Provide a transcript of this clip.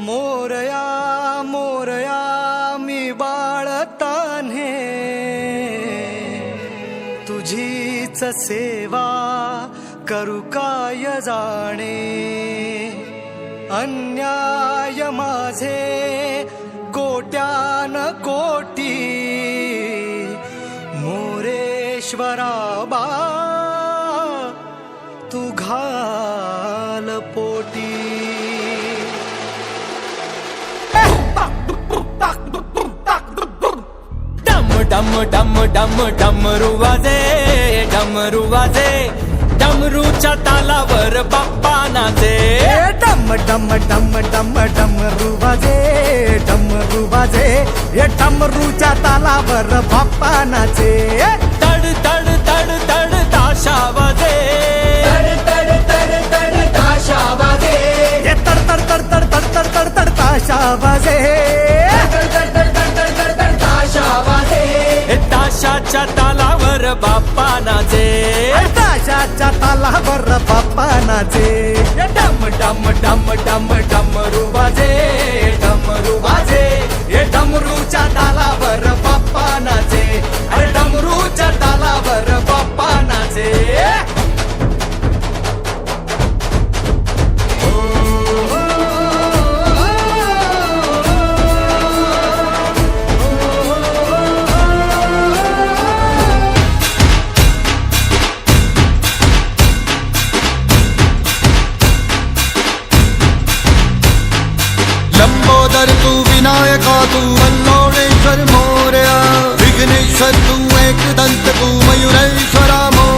मोरया मोरया मी बाळतान्हे तुझीच सेवा करू काय जाणे अन्याय माझे कोट्यान कोटी मोरेश्वरा बा तू घाल पोटी डम डम डम डमरू वाजे डमरूच्या तालावर बाप्पा नाचे डम डम डम डम डमरू वाजे हे डमरूच्या तालावर बाप्पा नाचे तड तड तड तड ताशा वाजे तड ताशा वाजे हे तड तड तड तड तड तड तड तड ताशा वाजे ताशाच्या तालावर बाप्पा नाचे ताशाच्या तालावर बाप्पा नाचे डम डम डम डम डमरू वाजे हे डमरूच्या तालावर बाप्पा नाचे अरे डमरूच्या तालावर बाप्पा नाचे लंबोदर तू विनायका तू अल्लोळेश्वर मोरया विघ्नेश्वर तू एकदंत तू मयुरेश्वरा मोरया